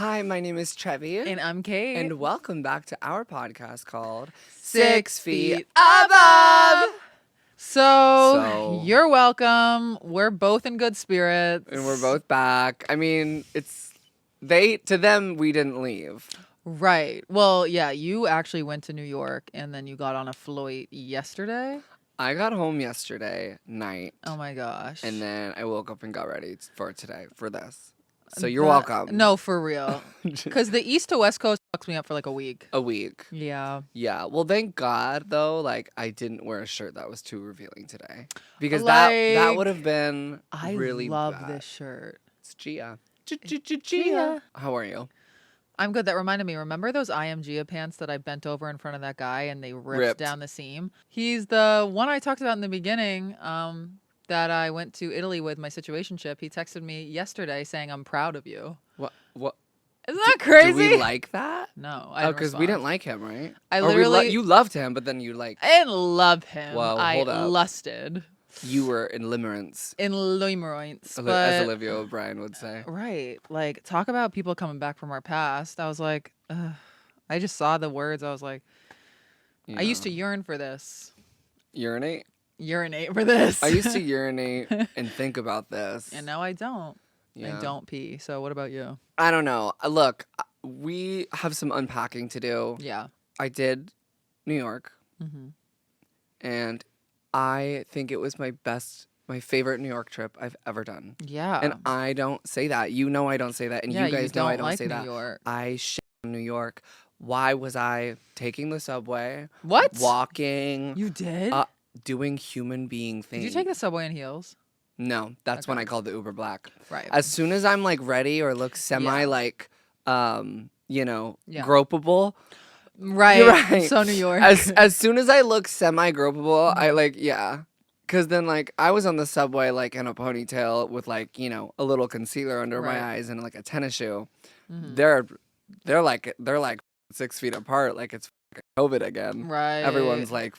Hi, my name is Trevi. And I'm Kate. And welcome back to our podcast called 6 Feet Above. So you're welcome. We're both in good spirits. And we're both back. I mean, to them, we didn't leave. Right. Well, yeah, you actually went to New York and then you got on a flight yesterday. I got home yesterday night. Oh my gosh. And then I woke up and got ready for this. So you're welcome. No, for real. Because the East to West Coast fucks me up for like a week. A week. Yeah. Yeah. Well, thank God, though, I didn't wear a shirt that was too revealing today. Because that that would have been really bad. I love this shirt. It's Gia. Gia. How are you? I'm good. That reminded me. Remember those Gia pants that I bent over in front of that guy and they ripped down the seam? He's the one I talked about in the beginning. That I went to Italy with my situationship. He texted me yesterday saying, "I'm proud of you." What? Isn't that crazy? Do we like that? No. Because we didn't like him, right? You loved him, but then you I didn't love him. Well, hold up. Lusted. You were in limerence. As Olivia O'Brien would say. Right. Talk about people coming back from our past. I was like, ugh. I just saw the words. I was like, yeah. I used to yearn for this. Urinate For this. I used to urinate and think about this. And now I don't. Yeah. I don't pee. So what about you? I don't know. Look, we have some unpacking to do. Yeah. I did New York. Mm-hmm. And I think it was my favorite New York trip I've ever done. Yeah. And I don't say that. You know I don't say that. And you guys know I don't say New that. York. I shit on New York. Why was I taking the subway? What? Walking. You did? Doing human being things. Did you take the subway in heels? No, that's when I called the Uber Black. Right. As soon as I'm ready or look semi gropable. Right. You're right. So New York. As soon as I look semi gropable, I Cause then I was on the subway in a ponytail with a little concealer under my eyes and a tennis shoe. Mm-hmm. They're like 6 feet apart, it's COVID again. Right. Everyone's like.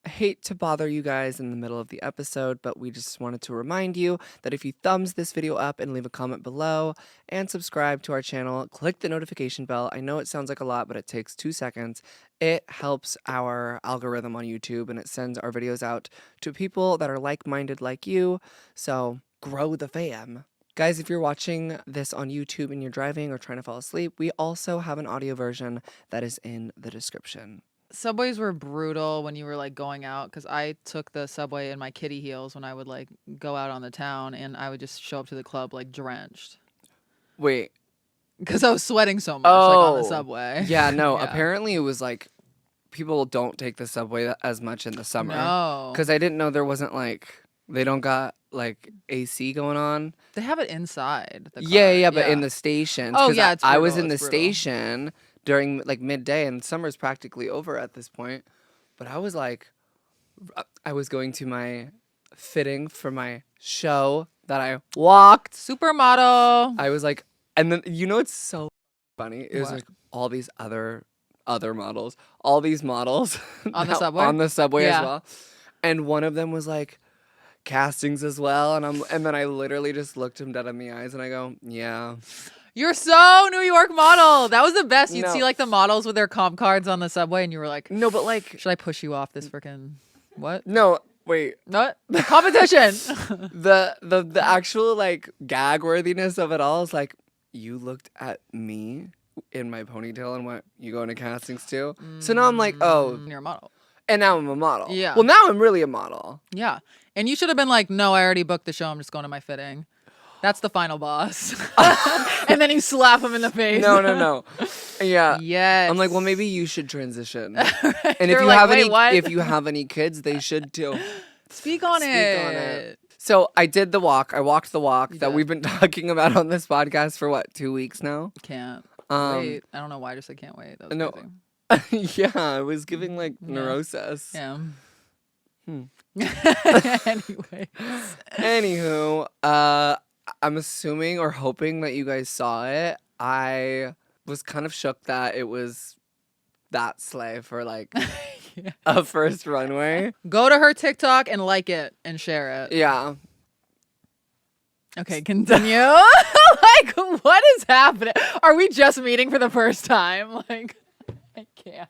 I hate to bother you guys in the middle of the episode, but we just wanted to remind you that if you thumbs this video up and leave a comment below and subscribe to our channel, click the notification bell. I know it sounds like a lot, but it takes 2 seconds. It helps our algorithm on YouTube and it sends our videos out to people that are like-minded like you. So grow the fam. Guys, if you're watching this on YouTube and you're driving or trying to fall asleep, we also have an audio version that is in the description. Subways were brutal when you were going out because I took the subway in my kitty heels when I would go out on the town and I would just show up to the club drenched. Wait. Because I was sweating so much on the subway. Yeah, no. Yeah. Apparently it was people don't take the subway as much in the summer. No. Because I didn't know there wasn't they don't got AC going on. They have it inside the car. Yeah, but in the stations. Oh, yeah, it's brutal. I was in the station during midday and summer's practically over at this point. But I was I was going to my fitting for my show that I walked. Supermodel. I was and then it's so funny. It was all these other models, all these models on the subway? On the subway as well. And one of them was castings as well. And then I literally just looked him dead in the eyes and I go, yeah. You're so New York model. That was the best. You'd see the models with their comp cards on the subway and you were like, no, but should I push you off this freaking what? No, wait. What? Competition. the actual gag worthiness of it all is you looked at me in my ponytail and went, you going to castings too? So now I'm oh, you're a model. And now I'm a model. Yeah. Well, now I'm really a model. Yeah. And you should have been no, I already booked the show. I'm just going to my fitting. That's the final boss. And then you slap him in the face. No. Yeah. Yes. I'm well, maybe you should transition. Right. And if you have any kids, they should too. Speak on it. So I did the walk. I walked the walk that we've been talking about on this podcast for 2 weeks now? Can't wait. I don't know why I just said can't wait. That was crazy. Yeah, it was giving neurosis. Yeah. Anywho, I'm assuming or hoping that you guys saw it. I was kind of shook that it was that slay for a first runway. Go to her TikTok and like it and share it. Yeah. Okay, continue. like, what is happening? Are we just meeting for the first time? Like, I can't.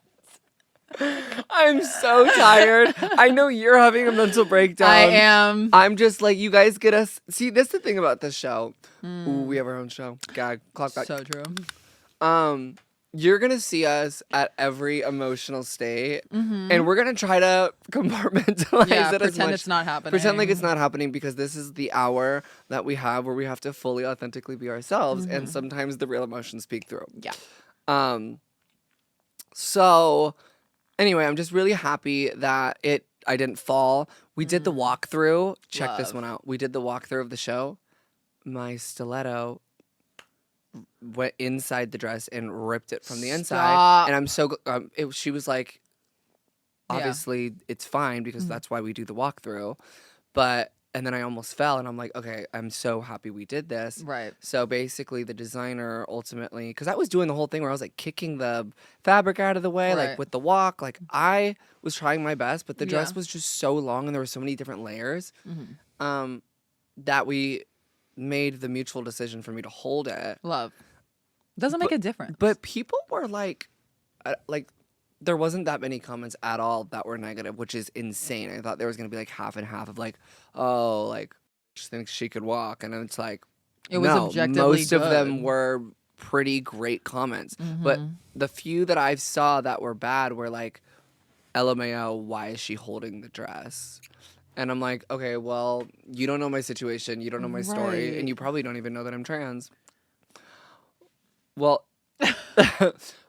I'm so tired. I know you're having a mental breakdown. I am. I'm just like, you guys get us. See, that's the thing about this show. Ooh, we have our own show. Gag, clock back. So true. You're gonna see us at every emotional state, and we're gonna try to compartmentalize it as pretend much. it's not happening. Pretend like it's not happening, because this is the hour that we have where we have to fully, authentically be ourselves, and sometimes the real emotions speak through. Yeah. So, anyway, I'm just really happy that I didn't fall. We did the walkthrough. Check this one out. We did the walkthrough of the show. My stiletto went inside the dress and ripped it from the inside. And I'm so she was like, obviously it's fine, because that's why we do the walkthrough. And then I almost fell, and I'm like, okay, I'm so happy we did this. Right. So basically the designer ultimately, because I was doing the whole thing where I was like kicking the fabric out of the way, like with the walk, like I was trying my best, but the dress was just so long and there were so many different layers that we made the mutual decision for me to hold it. Love. Doesn't make a difference. But people were like there wasn't that many comments at all that were negative, which is insane. I thought there was going to be like half and half of like, oh, like she thinks she could walk. And it's like, it was objectively most of them were pretty great comments. But the few that I saw that were bad were like, LMAO, why is she holding the dress? And I'm like, okay, well, you don't know my situation. You don't know my story. And you probably don't even know that I'm trans. Well,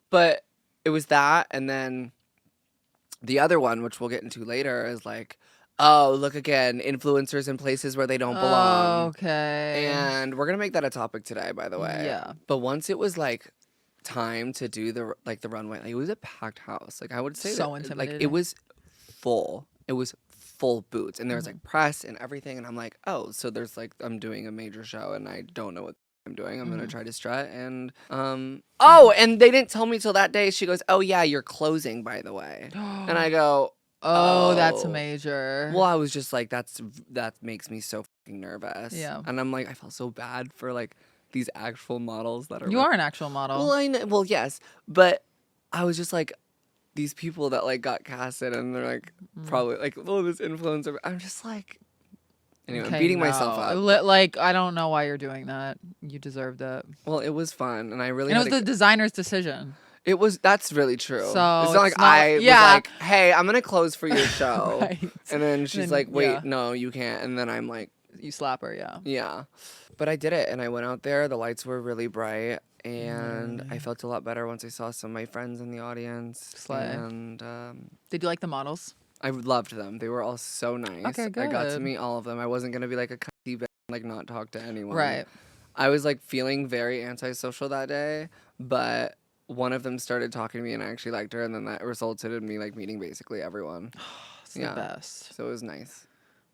but it was that, and then the other one, which we'll get into later, is like, oh, look again, influencers in places where they don't belong. Okay. And we're gonna make that a topic today, by the way. Yeah. But once it was like time to do the runway, like, it was a packed house. Like, I would say so that, intimidating. like, it was full. It was full boots, and there was like press and everything, and I'm like, oh, so there's like, I'm doing a major show and I don't know what I'm doing. I'm gonna try to strut, and oh, and they didn't tell me till that day. She goes, oh yeah, you're closing, by the way. And I go, oh, that's major. Well, I was just like, that makes me so fucking nervous. Yeah. And I'm like, I felt so bad for like these actual models that are. You are an actual model. Well, I know. Well, yes, but I was just like, these people that like got casted, and they're like probably like, oh, this influencer. I'm just like. Anyway, I'm beating myself up. Like, I don't know why you're doing that. You deserved it. Well, it was fun, and I really. And it was the designer's decision. It was. That's really true. So it's not like I was like, "Hey, I'm gonna close for your show," and then she's like, "Wait, no, you can't." And then I'm like, "You slap her, yeah." Yeah, but I did it, and I went out there. The lights were really bright, and I felt a lot better once I saw some of my friends in the audience. Slay. And did you like the models? I loved them. They were all so nice. Okay, good. I got to meet all of them. I wasn't gonna be like a cussy bitch, like not talk to anyone. Right. I was like feeling very antisocial that day, but one of them started talking to me, and I actually liked her, and then that resulted in me like meeting basically everyone. It's the best. So it was nice,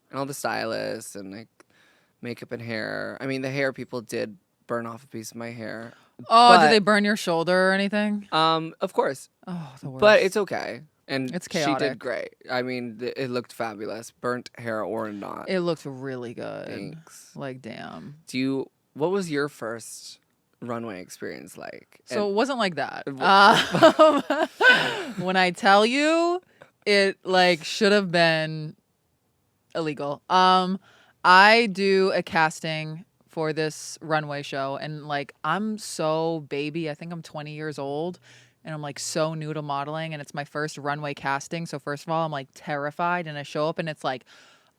and all the stylists and like makeup and hair. I mean, the hair people did burn off a piece of my hair. Oh, did they burn your shoulder or anything? Of course. Oh, the worst. But it's okay. And it's chaotic. She did great. I mean, it looked fabulous. Burnt hair or not. It looked really good. Thanks. Like, damn. What was your first runway experience like? So it wasn't like that. When I tell you, it like should have been illegal. I do a casting for this runway show, and like, I'm so baby. I think I'm 20 years old. And I'm like so new to modeling, and it's my first runway casting. So first of all, I'm like terrified, and I show up and it's like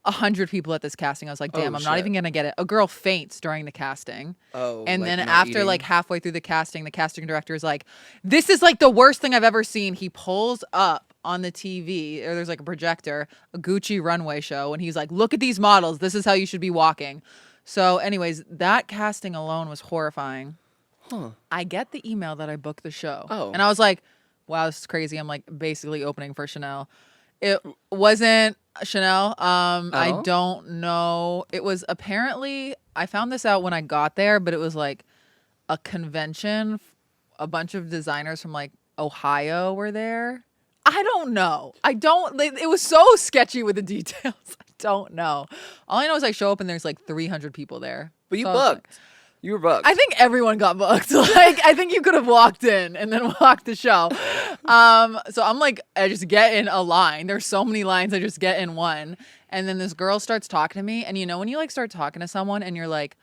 100 people at this casting. I was like, damn, I'm not even gonna get it. A girl faints during the casting. Oh, and then after like halfway through the casting director is like, this is like the worst thing I've ever seen. He pulls up on the TV, or there's like a projector, a Gucci runway show, and he's like, look at these models. This is how you should be walking. So anyways, that casting alone was horrifying. Huh. I get the email that I booked the show. Oh. And I was like, wow, this is crazy. I'm like basically opening for Chanel. It wasn't Chanel. I don't know. It was apparently, I found this out when I got there, but it was like a convention. A bunch of designers from like Ohio were there. I don't know. It was so sketchy with the details. I don't know. All I know is I show up and there's like 300 people there. But you booked. You were booked. I think everyone got booked. Like, I think you could have walked in and then walked the show. So I'm like, I just get in a line. There's so many lines. I just get in one. And then this girl starts talking to me. And you know, when you like start talking to someone and you're like,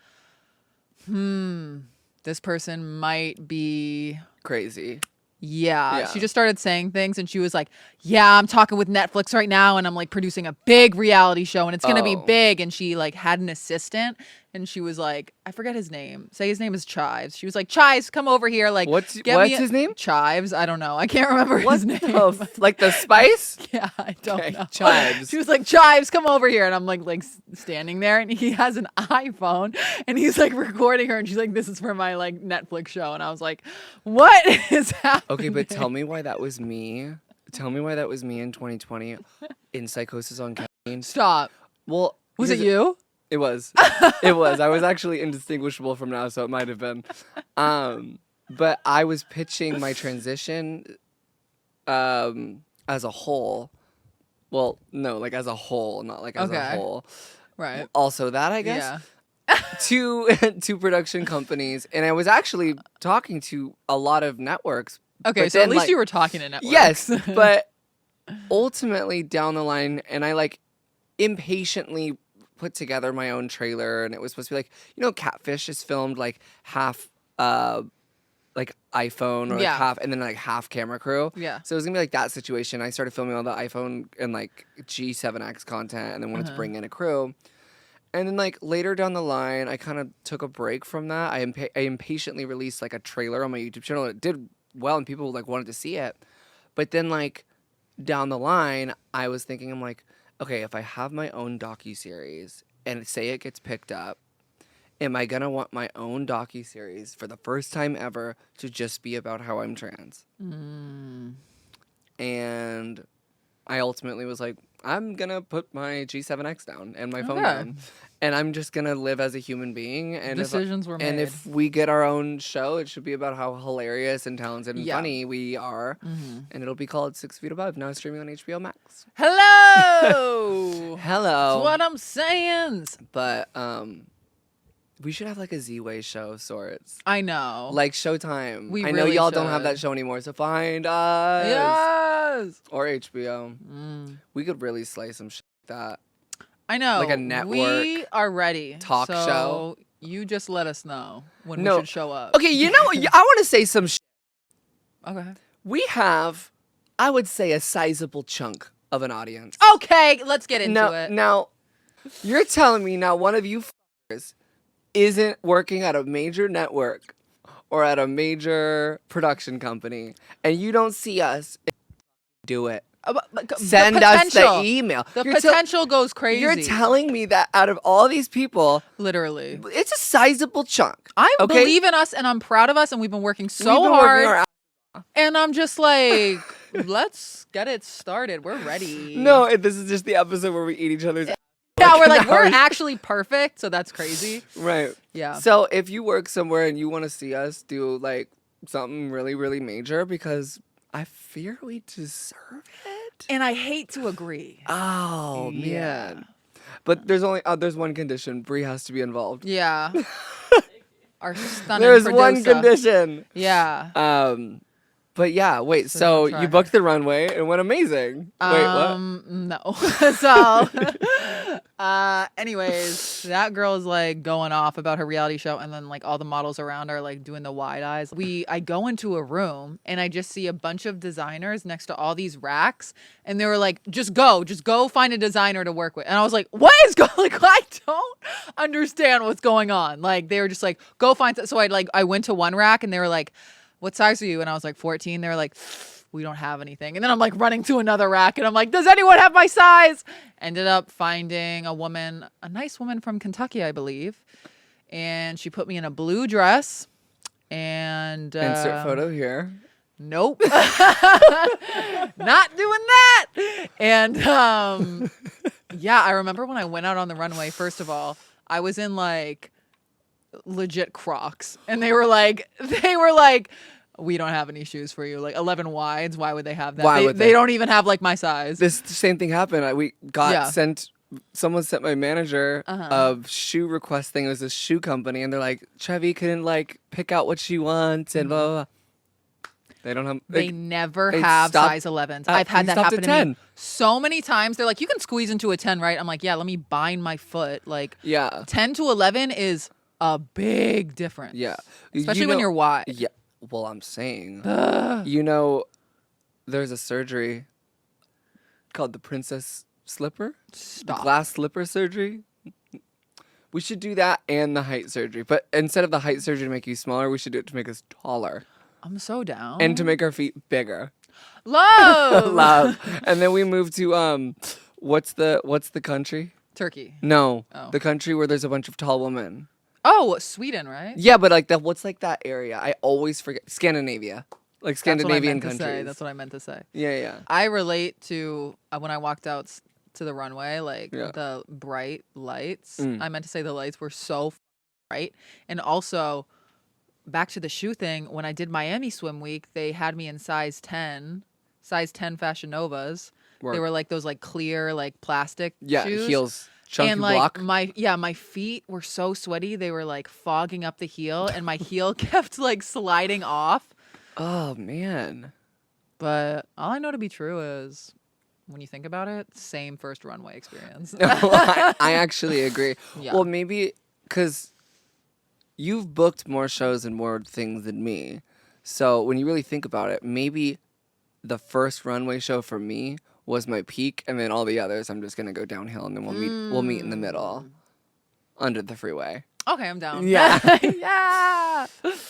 this person might be crazy. Yeah. She just started saying things and she was like, yeah, I'm talking with Netflix right now and I'm like producing a big reality show and it's going to be big. And she like had an assistant and she was like, I forget his name. Say his name is Chives. She was like, Chives, come over here. Like, what's his name? Chives. I don't know. I can't remember his name. Like the spice? Yeah, I don't know. Chives. She was like, Chives, come over here. And I'm like standing there and he has an iPhone and he's like recording her and she's like, this is for my like Netflix show. And I was like, what is happening? Okay, but tell me why that was me. Tell me why that was me in 2020 in Psychosis on Ketamine. Stop. Well, was it you? It was. It was. I was actually indistinguishable from now, so it might have been. But I was pitching my transition as a whole. Well, no, like as a whole, not like as a whole. Right. Also that, I guess. Yeah. to production companies. And I was actually talking to a lot of networks. Okay, so at least you were talking to networks. Yes, but ultimately down the line, and I like impatiently put together my own trailer, and it was supposed to be like, you know, Catfish is filmed like half like iPhone or like half, and then like half camera crew. Yeah. So it was gonna be like that situation. I started filming on the iPhone and like G7X content, and then wanted to bring in a crew. And then like later down the line, I kind of took a break from that. I impatiently released like a trailer on my YouTube channel. It did well, and people like wanted to see it. But then like down the line, I was thinking, I'm like, okay, if I have my own docuseries and say it gets picked up, am I gonna want my own docuseries for the first time ever to just be about how I'm trans? And I ultimately was like, I'm gonna put my G7X down and my phone down, and I'm just gonna live as a human being. And decisions were made. And if we get our own show, it should be about how hilarious and talented and funny we are, and it'll be called 6 Feet Above. Now streaming on HBO Max. Hello. Hello. That's what I'm saying. But we should have like a Z-Way show of sorts. I know. Like Showtime. We I know really y'all should. don't have that show anymore, so find us. Yes. Or HBO. We could really slice some shit like that. I know. Like a network. We are ready. Talk show. You just let us know when we should show up. Okay, you know, I want to say some shit. Okay. We have, I would say, a sizable chunk of an audience. Okay, let's get into it. Now, you're telling me now one of you f***ers isn't working at a major network or at a major production company, and you don't see us, do it. Send us the email. The potential goes crazy. You're telling me that out of all these people, literally, it's a sizable chunk. I believe in us, and I'm proud of us, and we've been working so hard. And I'm just like, let's get it started. We're ready. No, this is just the episode where we eat each other's. Yeah, we're like, we're actually perfect, so that's crazy. Right. Yeah. So if you work somewhere and you want to see us do like something really, really major, because I fear we deserve it. And I hate to agree. Oh, man. But there's one condition. Bree has to be involved. Yeah. Our stunning There's producer. one condition. Yeah. But yeah, wait, so you booked the runway and it went amazing. Wait, what? No. So, anyways, that girl is like going off about her reality show, and then like all the models around are like doing the wide eyes. I go into a room and I just see a bunch of designers next to all these racks, and they were like, just go find a designer to work with. And I was like, what is going? Like, I don't understand what's going on. Like, they were just like, go find. So I went to one rack and they were like, what size are you? And I was like 14. They were like, we don't have anything. And then I'm like running to another rack and I'm like, does anyone have my size? Ended up finding a nice woman from Kentucky, I believe. And she put me in a blue dress and insert photo here. Nope. Not doing that. And yeah, I remember when I went out on the runway, first of all, I was in like legit Crocs, and they were like we don't have any shoes for you, like 11 wides. Why would they have that? They don't even have like my size. This same thing happened. We got sent someone sent my manager a shoe request thing. It was a shoe company, and they're like, Trevi couldn't like pick out what she wants, and blah, blah, blah. They don't have. They never have size 11s. I've had that happen to me so many times. They're like, you can squeeze into a 10, right? I'm like, yeah, let me bind my foot. Like, 10 to 11 is a big difference. Yeah. Especially when you're wide. Yeah. Well, I'm saying, there's a surgery called the princess slipper. Stop. The glass slipper surgery. We should do that and the height surgery. But instead of the height surgery to make you smaller, we should do it to make us taller. I'm so down. And to make our feet bigger. Love. Love. And then we moved to what's the country? Turkey. No. Oh. The country where there's a bunch of tall women. Oh, Sweden, right? Yeah, but like what's like that area? I always forget. Scandinavia. Like Scandinavian countries. That's what I meant to say. Yeah. I relate to when I walked out to the runway, like the bright lights. I meant to say the lights were so bright. And also, back to the shoe thing, when I did Miami Swim Week, they had me in size 10 Fashion Novas. They were like those like clear like plastic shoes. Heels. Chunky and like block. my feet were so sweaty, they were like fogging up the heel, and my heel kept like sliding off. Oh man. But all I know to be true is, when you think about it, same first runway experience. No, I actually agree. Yeah. Well, maybe because you've booked more shows and more things than me. So when you really think about it, maybe the first runway show for me was my peak, and then all the others I'm just gonna go downhill, and then we'll meet in the middle under the freeway. Okay, I'm down. Yeah. Yeah.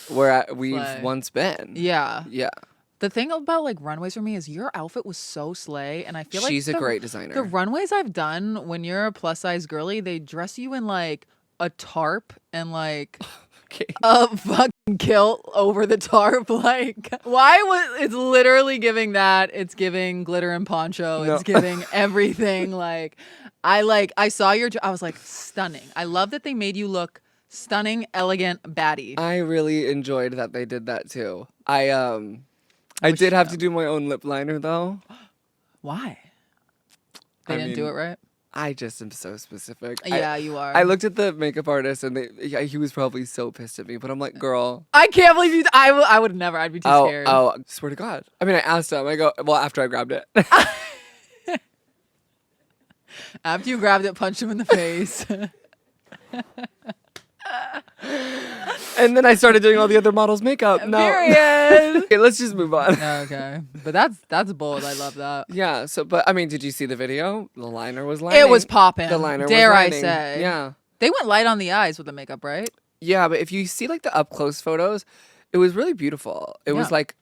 Where we've once been. Yeah. Yeah. The thing about like runways for me is your outfit was so slay, and I feel like she's a great designer. The runways I've done, when you're a plus size girly, they dress you in like a tarp and like a fucking kilt over the tarp. Like, why was it's literally giving that? It's giving glitter and poncho. It's giving everything. Like, I saw I was like, stunning. I love that they made you look stunning, elegant, baddie. I really enjoyed that they did that too. I did have to do my own lip liner though. Why? They didn't do it right? I just am so specific. Yeah, you are. I looked at the makeup artist and he was probably so pissed at me, but I'm like, girl. I can't believe you. I would never. I'd be too scared. Oh, swear to God. I mean, I asked him. I go, well, after I grabbed it. After you grabbed it, punched him in the face. And then I started doing all the other models' makeup. Period. Okay, let's just move on. Okay. But that's bold. I love that. Yeah. So, but I mean, did you see the video? The liner was lining. It was popping. The liner Dare was I lining. say. Yeah. They went light on the eyes with the makeup, right? Yeah, but if you see like the up close photos, it was really beautiful. It was like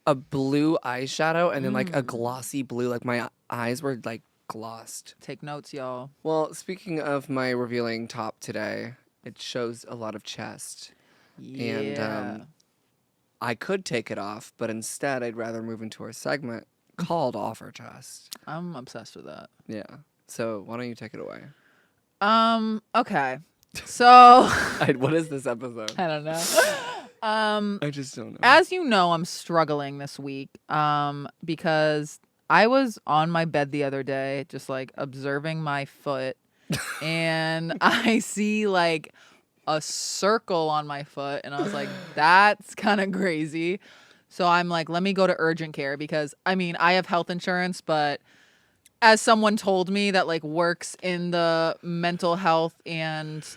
a blue eyeshadow and then like a glossy blue. Like my eyes were like glossed. Take notes, y'all. Well, speaking of my revealing top today, it shows a lot of chest. Yeah. And I could take it off, but instead I'd rather move into our segment called Offer Chest. I'm obsessed with that. Yeah. So why don't you take it away? Okay. So What is this episode? I don't know. I just don't know. As you know, I'm struggling this week. Because I was on my bed the other day, just like observing my foot, and I see like a circle on my foot, and I was like, that's kind of crazy. So I'm like, let me go to urgent care, because I mean, I have health insurance, but as someone told me that like works in the mental health and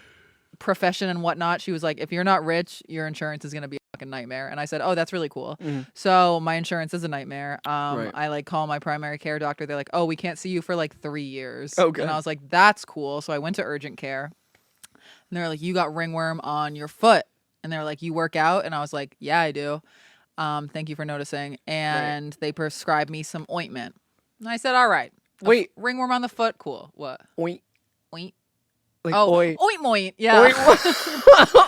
profession and whatnot, she was like, if you're not rich, your insurance is going to be a fucking nightmare. And I said, oh, that's really cool. So my insurance is a nightmare. Right. I like call my primary care doctor. They're like, oh, we can't see you for like 3 years. Okay. And I was like, that's cool. So I went to urgent care, and they're like, you got ringworm on your foot. And they're like, you work out? And I was like, yeah, I do. Thank you for noticing. And they prescribed me some ointment. And I said, all right. Wait. Ringworm on the foot? Cool. What? Oink. Oink. Like, oint moint. Yeah. Oink.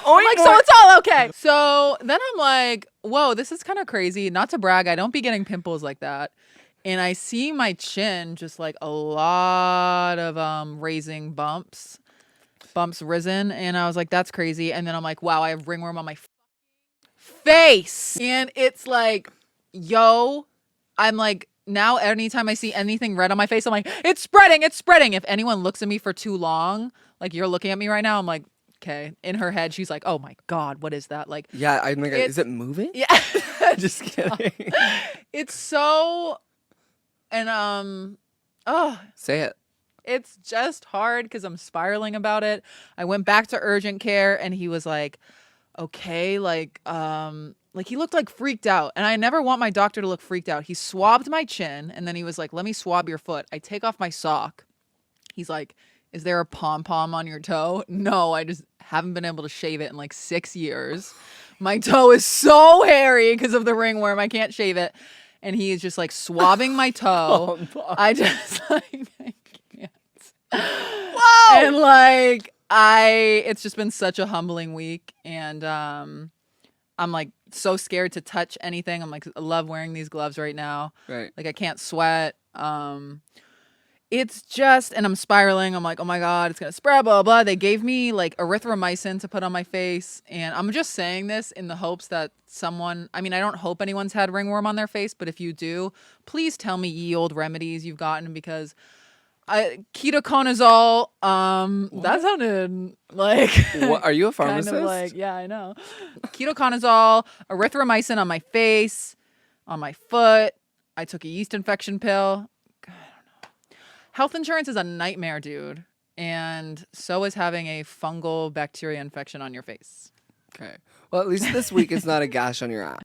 I'm like, so it's all okay. So then I'm like, whoa, this is kind of crazy. Not to brag, I don't be getting pimples like that. And I see my chin just like a lot of raising bumps risen. And I was like, that's crazy. And then I'm like, wow, I have ringworm on my face. And it's like, yo, I'm like now anytime I see anything red on my face, I'm like, it's spreading, it's spreading. If anyone looks at me for too long, like you're looking at me right now, I'm like, okay. In her head, she's like, oh my God, what is that? Like, yeah, I'm like, is it moving? Yeah. Just kidding. It's so, and oh, say it. it's just hard because I'm spiraling about it. I went back to urgent care and he was like, okay, like he looked like freaked out. And I never want my doctor to look freaked out. He swabbed my chin and then he was like, let me swab your foot. I take off my sock. He's like, is there a pom-pom on your toe? No, I just haven't been able to shave it in like 6 years. My toe is so hairy because of the ringworm. I can't shave it. And he is just like swabbing my toe. I just like, I can't. Whoa! And like, it's just been such a humbling week. And I'm like so scared to touch anything. I'm like, I love wearing these gloves right now. Right. Like I can't sweat. It's just, and I'm spiraling. I'm like, oh my God, it's going to spread, blah, blah. They gave me like erythromycin to put on my face. And I'm just saying this in the hopes that someone, I mean, I don't hope anyone's had ringworm on their face, but if you do, please tell me ye old remedies you've gotten because ketoconazole, that sounded like. What, are you a pharmacist? Kind of like, yeah, I know. Ketoconazole, erythromycin on my face, on my foot. I took a yeast infection pill. Health insurance is a nightmare, dude. And so is having a fungal bacteria infection on your face. Okay. Well, at least this week it's not a gash on your ass.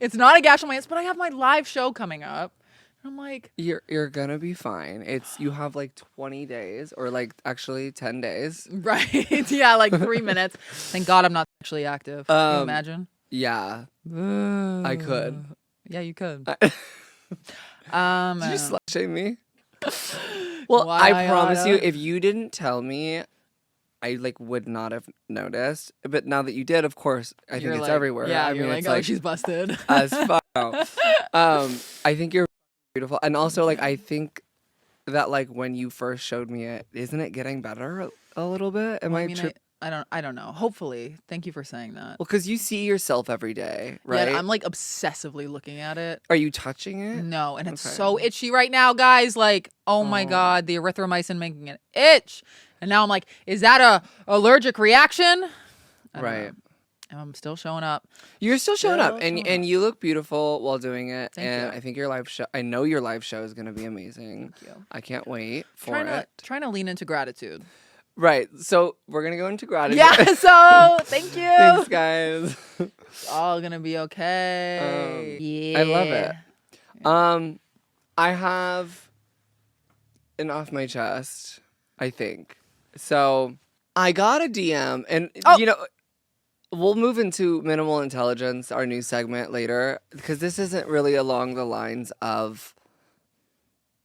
It's not a gash on my ass, but I have my live show coming up. I'm like, you're gonna be fine. You have like 20 days or like actually 10 days. Right. Yeah, like 3 minutes. Thank God I'm not sexually active. Can you imagine? Yeah. I could. Yeah, you could. Did you slut shame me? Well, Why I promise you, if you didn't tell me, I like would not have noticed. But now that you did, of course, I think it's like, everywhere. Yeah, I mean, you're like, it's oh, like she's busted. as fuck. I think you're beautiful, and also like I think that like when you first showed me it, isn't it getting better a little bit? Am Well, I? I mean, I don't know. Hopefully, thank you for saying that. Well, because you see yourself every day, right? Yeah, I'm like obsessively looking at it. Are you touching it? No, and it's Okay. so itchy right now, guys. Like, oh my God, the erythromycin making it itch. And now I'm like, is that a allergic reaction? Right. And I'm still showing up. You're still showing up, and you look beautiful while doing it. Thank and you. I think your live show. I know your live show is going to be amazing. Thank you. I can't wait for it. Trying to lean into gratitude. Right. So we're gonna go into gratitude. Yeah. So thank you. Thanks, guys. It's all gonna be okay. Yeah. I love it. I have an off my chest, I think. So I got a DM, and you know, we'll move into minimal intelligence, our new segment later, because this isn't really along the lines of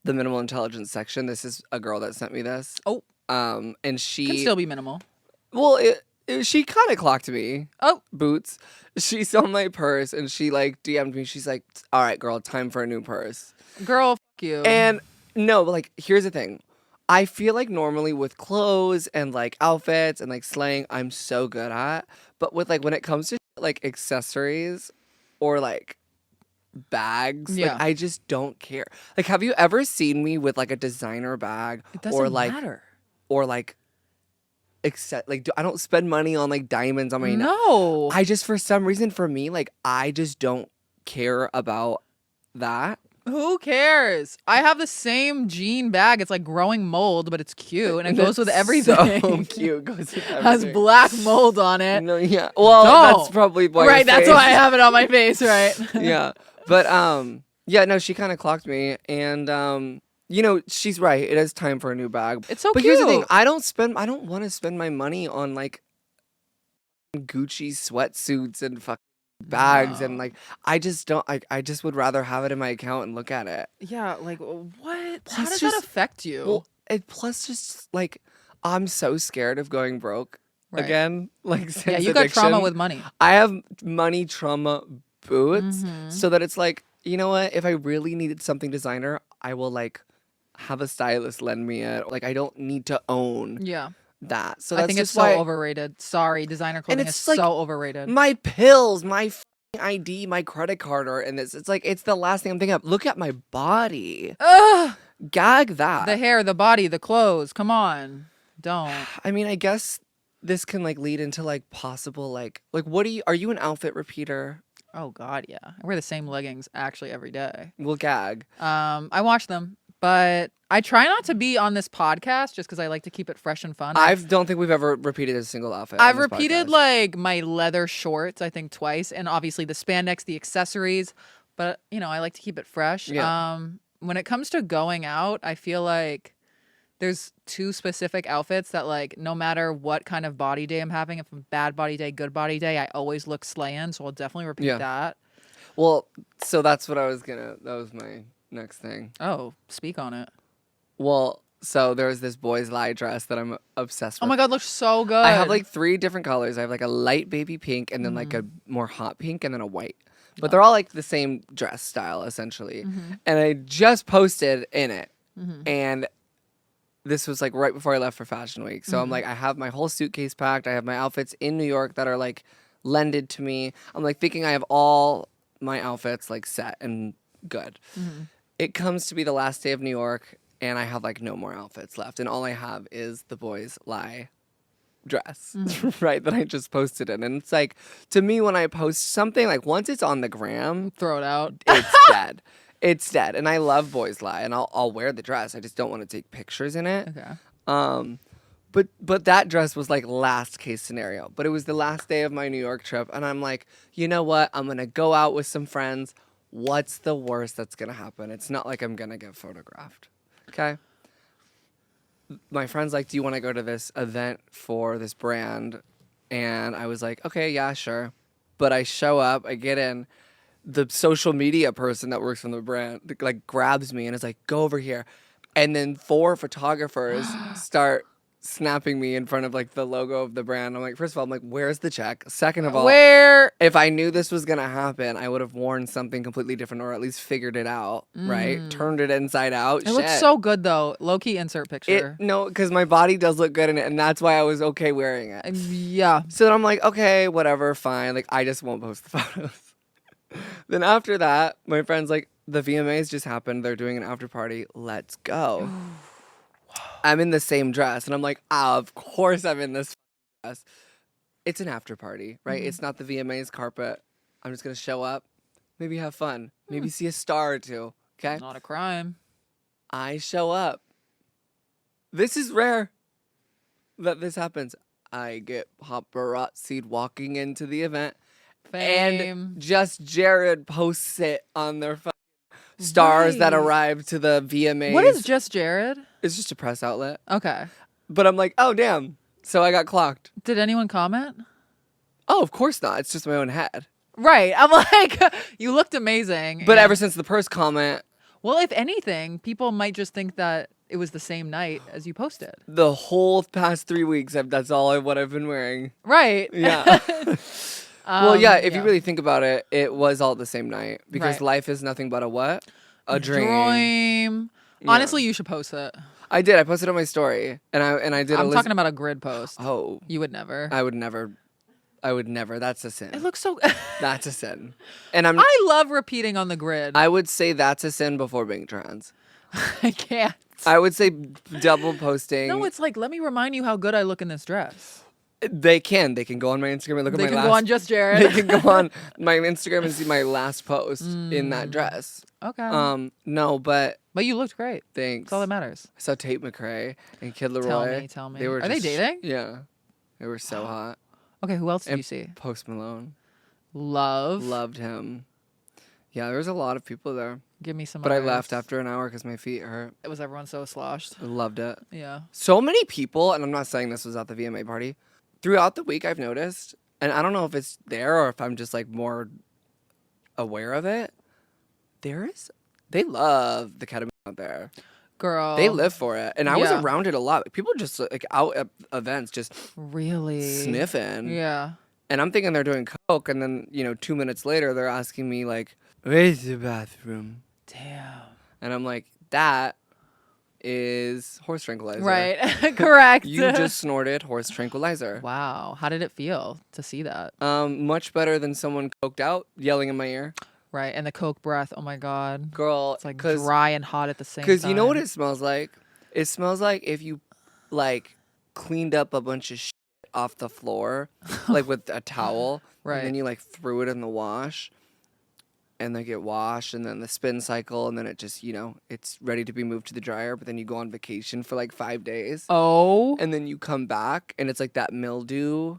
the minimal intelligence section. This is a girl that sent me this. Oh. And she Can still be minimal. Well, she kind of clocked me. Oh. Boots. She saw my purse and she like DM'd me. She's like, all right, girl, time for a new purse. Girl, fuck you. And no, but like, here's the thing. I feel like normally with clothes and like outfits and like slang, I'm so good at. But with like, when it comes to like accessories or like bags, like I just don't care. Like, have you ever seen me with like a designer bag? It doesn't matter. Or like, I don't spend money on like diamonds on my neck. No. I just, for some reason, for me, like I just don't care about that. Who cares? I have the same jean bag. It's like growing mold, but it's cute and it goes with everything. So cute. Goes with everything. Has black mold on it. No, yeah. Well, that's probably why. Right. That's why I have it on my face. Right. Yeah. But yeah. No, she kind of clocked me, and you know, she's right. It is time for a new bag. It's so but cute. Here's the thing. I don't want to spend my money on like Gucci sweatsuits and fucking bags and like I just don't. I just would rather have it in my account and look at it. Yeah. Like what? Plus How does that affect you? Well, plus just like I'm so scared of going broke again. Like since yeah, you addiction, got trauma with money. I have money trauma boots, so that it's like, you know what? If I really needed something designer, I will like have a stylist lend me it. Like I don't need to own that. So that's I think it's just so why overrated. Sorry, designer clothing is like, so overrated. My pills, my ID, my credit card are in this. It's like, it's the last thing I'm thinking of. Look at my body. Ugh. Gag that. The hair, the body, the clothes. Come on. Don't. I mean, I guess this can like lead into like possible like what are you an outfit repeater? Oh God, yeah. I wear the same leggings actually every day. Well, gag. I wash them, but I try not to be on this podcast just because I like to keep it fresh and fun. I don't think we've ever repeated a single outfit. I've on this repeated podcast. like my leather shorts, I think twice, and obviously the spandex, the accessories. But you know, I like to keep it fresh. Yeah. When it comes to going out, I feel like there's two specific outfits that like no matter what kind of body day I'm having, if I'm bad body day, good body day, I always look slaying. So I'll definitely repeat that. Well, so that's what that was my next thing. Oh, speak on it. Well, so there's this boys' lie dress that I'm obsessed with. Oh my God, looks so good. I have like 3 different colors. I have like a light baby pink and then like a more hot pink and then a white. But they're all like the same dress style essentially. And I just posted in it. And this was like right before I left for Fashion Week. So I'm like, I have my whole suitcase packed. I have my outfits in New York that are like lended to me. I'm like thinking I have all my outfits like set and good. It comes to be the last day of New York and I have like no more outfits left. And all I have is the boys' lie dress, right? That I just posted in. And it's like, to me, when I post something, like once it's on the gram, Throw it out. it's dead. It's dead. And I love boys' lie and I'll wear the dress. I just don't want to take pictures in it. Okay. But that dress was like last case scenario. But it was the last day of my New York trip. And I'm like, you know what? I'm going to go out with some friends. What's the worst that's going to happen? It's not like I'm going to get photographed. Okay? My friend's like, do you want to go to this event for this brand? And I was like, okay, yeah, sure. But I show up, I get in. The social media person that works from the brand like grabs me and is like, go over here. And then 4 photographers start snapping me in front of like the logo of the brand. I'm like, first of all, I'm like, where's the check? Second of all, Where? if I knew this was gonna happen, I would have worn something completely different or at least figured it out, right? Turned it inside out. It looks so good though. Low key insert picture. No, because my body does look good in it, and that's why I was okay wearing it. Yeah. So then I'm like, okay, whatever, fine. Like, I just won't post the photos. Then after that, my friend's like, the VMAs just happened. They're doing an after party. Let's go. I'm in the same dress. And I'm like, of course I'm in this dress. It's an after party, right? It's not the VMAs carpet. I'm just going to show up, maybe have fun, maybe see a star or two. Okay? Not a crime. I show up. This is rare that this happens. I get paparazzi'd walking into the event. Fame. And just Jared posts it on their stars that arrived to the VMAs. What is Just Jared? It's just a press outlet. Okay. But I'm like, oh, damn. So I got clocked. Did anyone comment? Oh, of course not. It's just my own head. Right. I'm like, you looked amazing. But ever since the purse comment. Well, if anything, people might just think that it was the same night as you posted. The whole past 3 weeks, that's all what I've been wearing. Right. Yeah. Well, yeah, if you really think about it, it was all the same night. Because life is nothing but a what? A dream. Yeah. Honestly, you should post it. I did. I posted on my story. And I did I'm talking about a grid post. Oh. You would never. I would never. That's a sin. It looks so... That's a sin. And I love repeating on the grid. I would say that's a sin before being trans. I can't. I would say double posting. No, it's like, let me remind you how good I look in this dress. They can go on my Instagram and look at my last. They can go on Just Jared. They can go on my Instagram and see my last post in that dress. Okay. No, but you looked great. Thanks. That's all that matters. I saw Tate McRae and Kid Laroi. Tell me. Are they dating? Yeah. They were so hot. Okay, who else did and you see? Post Malone. Loved him. Yeah, there was a lot of people there. Give me some. But I left after an hour because my feet hurt. It was everyone so sloshed. I loved it. Yeah. So many people, and I'm not saying this was at the VMA party. Throughout the week, I've noticed, and I don't know if it's there or if I'm just like more aware of it. They love the ketamine out there. Girl. They live for it. And I was around it a lot. People just like out at events just really sniffing. Yeah. And I'm thinking they're doing coke. And then, 2 minutes later, they're asking me like, where's the bathroom? Damn. And I'm like, that is horse tranquilizer. Right. Correct. You just snorted horse tranquilizer. Wow. How did it feel to see that? Much better than someone coked out yelling in my ear. Right. And the Coke breath. Oh my God. Girl, it's like dry and hot at the same time. Because you know what it smells like? It smells like if you like cleaned up a bunch of shit off the floor, like with a towel, right? And then you like threw it in the wash, and they get washed, and then the spin cycle, and then it just, it's ready to be moved to the dryer. But then you go on vacation for like 5 days. Oh. And then you come back, and it's like that mildew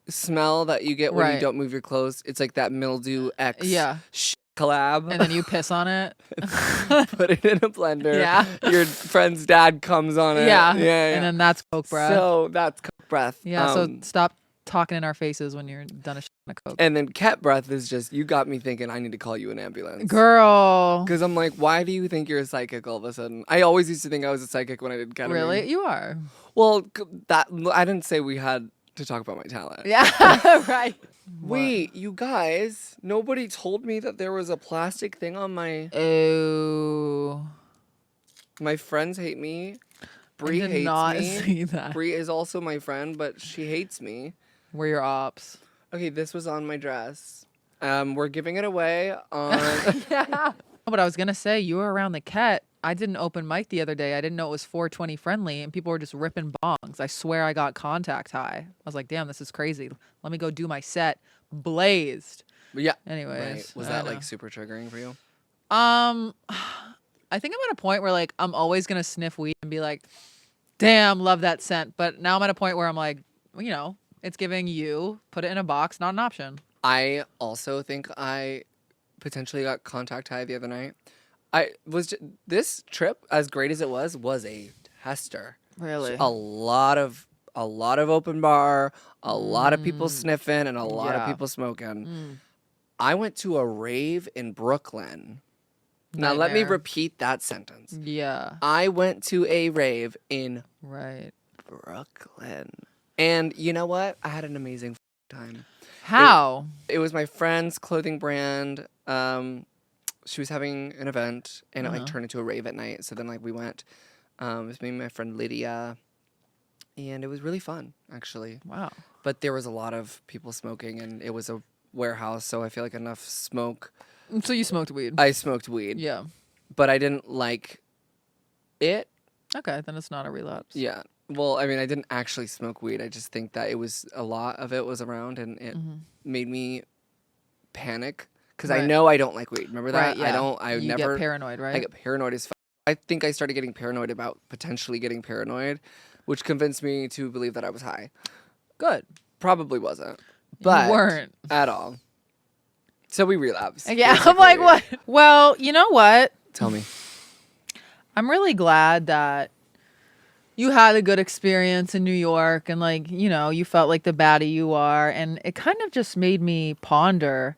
smell that you get when you don't move your clothes. It's like that mildew X shit collab. And then you piss on it. Put it in a blender. Yeah. Your friend's dad comes on it. Yeah. Yeah. And then that's Coke breath. So that's Coke breath. Yeah. So stop talking in our faces when you're done a shit on a Coke. And then cat breath is just, you got me thinking I need to call you an ambulance. Girl. Because I'm like, why do you think you're a psychic all of a sudden? I always used to think I was a psychic when I did ketamine. Really? You are. Well, I didn't say we had to talk about my talent. Yeah. Right. Wait, you guys, nobody told me that there was a plastic thing on my... Oh. My friends hate me. Bree hates I did not me. see that. Bree is also my friend, but she hates me. We're your ops. Okay, this was on my dress. We're giving it away on... Yeah. But I was going to say, you were around the cat. I did an open mic the other day. I didn't know it was 420 friendly, and people were just ripping bongs. I swear I got contact high. I was like, damn, this is crazy. Let me go do my set. Blazed. Yeah. Anyways. Right. Was that like super triggering for you? I think I'm at a point where like I'm always going to sniff weed and be like, damn, love that scent. But now I'm at a point where I'm like, it's giving you, put it in a box, not an option. I also think I potentially got contact high the other night. This trip, as great as it was a tester. Really? A lot of open bar, a lot of people sniffing, and a lot of people smoking. I went to a rave in Brooklyn. Now let me repeat that sentence. Yeah. I went to a rave in Brooklyn. And you know what? I had an amazing time. How? It was my friend's clothing brand. She was having an event, and it like turned into a rave at night. So then like we went. It was me and my friend Lydia, and it was really fun actually. Wow. But there was a lot of people smoking, and it was a warehouse, so I feel like enough smoke. So you smoked weed? I smoked weed. Yeah. But I didn't like it. Okay, then it's not a relapse. Yeah. Well, I mean, I didn't actually smoke weed. I just think that it was a lot of it was around, and it made me panic. Because I know I don't like weed. Remember that? Right, yeah. You get paranoid, right? I get paranoid as fuck. I think I started getting paranoid about potentially getting paranoid, which convinced me to believe that I was high. Good. Probably wasn't. But you weren't. At all. So we relapsed. Yeah, basically. I'm like, what? Well, you know what? Tell me. I'm really glad that you had a good experience in New York and like, you felt like the baddie you are. And it kind of just made me ponder.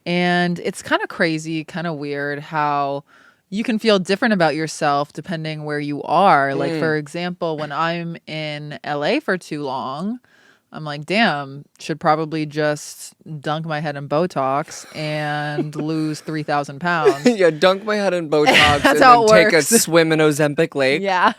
And it's kind of crazy, kind of weird how you can feel different about yourself depending where you are. Like, for example, when I'm in LA for too long, I'm like, damn, should probably just dunk my head in Botox and lose 3,000 pounds. Yeah, dunk my head in Botox That's and how then it take a works. swim in Ozempic Lake. Yeah.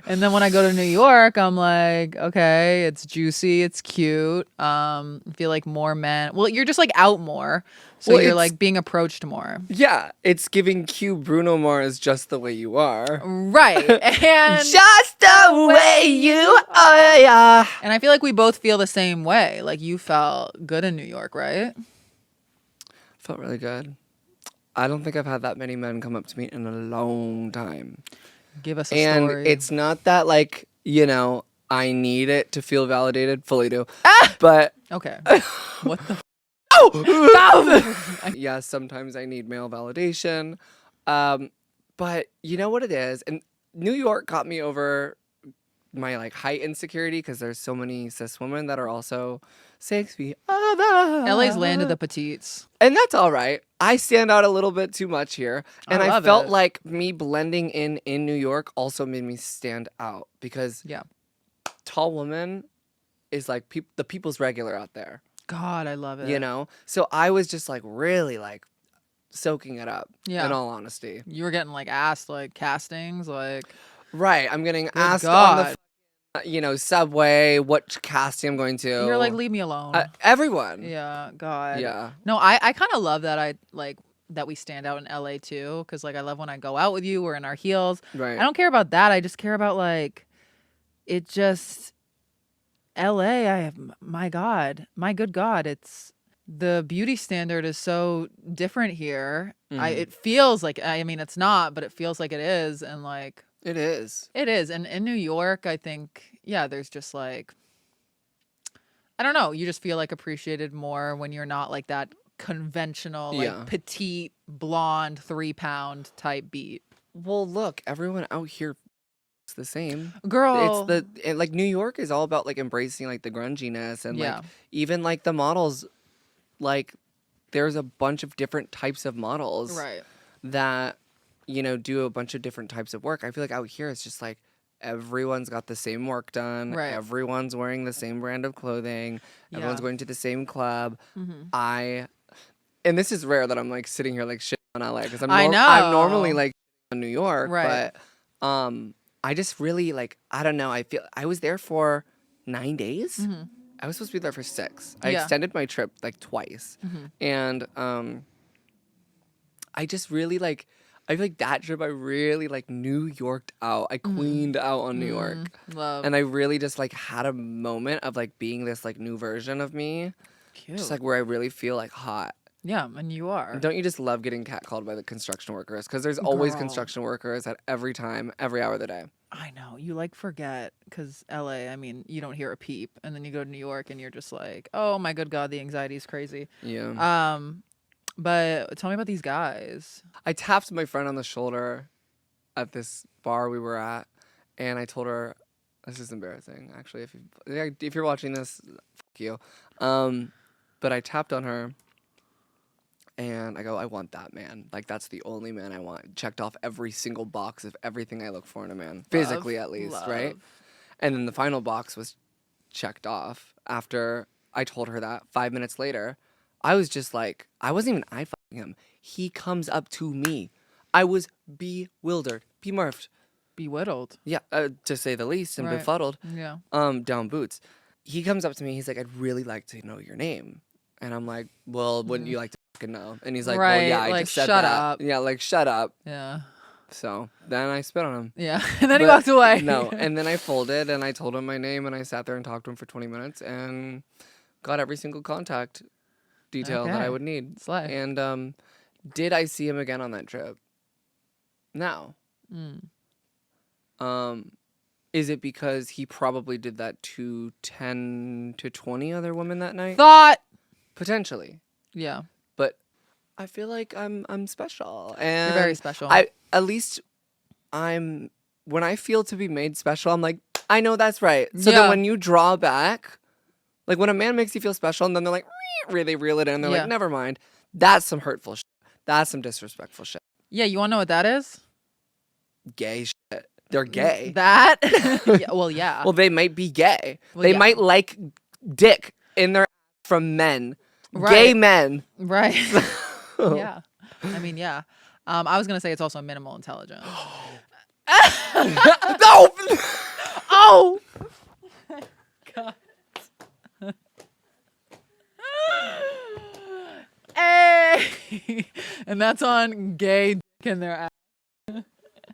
And then when I go to New York, I'm like, okay, it's juicy, it's cute. I feel like more men. Well, you're just like out more. So Well, you're it's- like being approached more. Yeah, it's giving Q Bruno Mars just the way you are. Right. And Just the way you are. Yeah. and I feel like we both feel the same way. Like you felt good in New York, right? Felt really good. I don't think I've had that many men come up to me in a long time. Give us a And story. it's not that like, I need it to feel validated. Fully do. But okay. What the yeah, sometimes I need male validation. But you know what it is? And New York got me over my like height insecurity because there's so many cis women that are also 6 feet over. LA's landed the petites. And that's all right. I stand out a little bit too much here. And I love felt it. like me blending in New York also made me stand out because tall woman is like the people's regular out there. God, I love it. So I was just like really like soaking it up. Yeah. In all honesty. You were getting like asked like castings, like Right. I'm getting asked God. on the subway what casting I'm going to. You're like, leave me alone. Everyone. Yeah, God. Yeah. No, I kind of love that that we stand out in LA too, because like I love when I go out with you, we're in our heels. Right. I don't care about that. I just care about like it just LA. My God, my good God, it's the beauty standard is so different here. It feels like, I mean, it's not, but it feels like it is, and like it is. It is, and in New York, I think, yeah, there's just like, I don't know, you just feel like appreciated more when you're not like that conventional, like petite, blonde, 3-pound type beat. Well, look, everyone out here is the same. Girl. Like New York is all about like embracing like the grunginess and like even like the models, like there's a bunch of different types of models that, do a bunch of different types of work. I feel like out here it's just like everyone's got the same work done. Right. Everyone's wearing the same brand of clothing. Everyone's going to the same club. And this is rare that I'm like sitting here like shit on LA because I'm normally like on New York, but I just really like, I don't know. I feel I was there for 9 days. I was supposed to be there for 6. I extended my trip like twice, and I just really like. I feel like that trip I really like New Yorked out. I queened out on New York. Love. And I really just like had a moment of like being this like new version of me. Cute. Just like where I really feel like hot. Yeah, and you are. And don't you just love getting catcalled by the construction workers? Because there's always construction workers at every time, every hour of the day. I know. You like forget because LA, I mean, you don't hear a peep. And then you go to New York and you're just like, oh my good God, the anxiety is crazy. Yeah. But tell me about these guys. I tapped my friend on the shoulder at this bar we were at, and I told her, this is embarrassing, actually. If you're watching this, fuck you. But I tapped on her, and I go, I want that man. Like, that's the only man I want. Checked off every single box of everything I look for in a man. Physically, at least, right? And then the final box was checked off after I told her that. 5 minutes later, I was just like, I wasn't even eye-fucking him. He comes up to me. I was bewildered. Be-murphed. Bewildered. Yeah, to say the least, and befuddled. Yeah. Down boots. He comes up to me. He's like, I'd really like to know your name. And I'm like, well, wouldn't you like to fucking know? And he's like, well, yeah, I just said that. Shut up. Yeah, like, shut up. Yeah. So then I spit on him. Yeah. And then he walked away. No. And then I folded, and I told him my name, and I sat there and talked to him for 20 minutes, and got every single contact detail that I would need. Slay. And did I see him again on that trip? No. Is it because he probably did that to 10 to 20 other women that night? Thought. Potentially. Yeah. But I feel like I'm special. And you're very special. When I feel to be made special, I'm like, I know that's right. So then when you draw back, like when a man makes you feel special and then they're like, they reel it in, they're like, never mind. That's some hurtful shit. That's some disrespectful shit. Yeah, you want to know what that is? Gay shit. They're gay. That? Yeah. Well, they might be gay. They might like dick in their from men. Gay men. Right. Yeah. I mean, yeah. I was going to say it's also minimal intelligence. No! Oh! God. Hey! And that's on gay dick in their ass.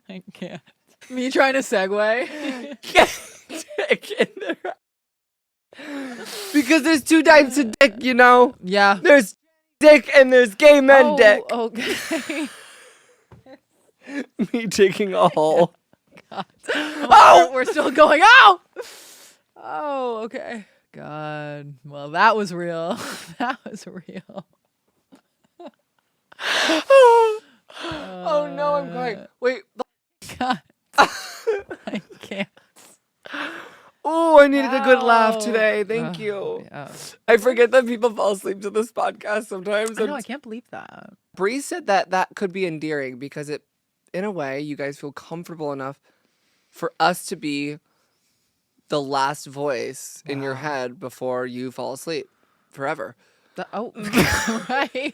I can't. Me trying to segue. Dick in their ass. Because there's 2 types of dick, you know? Yeah. There's dick and there's gay men dick. Okay. Me digging a hole. God. Oh! We're still going. Oh! Oh, okay. God. Well, that was real. That was real. Oh no, I'm going. Wait. God. I can't. Oh, I needed a good laugh today. Thank you. Yeah. I forget that people fall asleep to this podcast sometimes. I know, I can't believe that. Bree said that could be endearing because it, in a way, you guys feel comfortable enough for us to be the last voice in your head before you fall asleep forever. Right.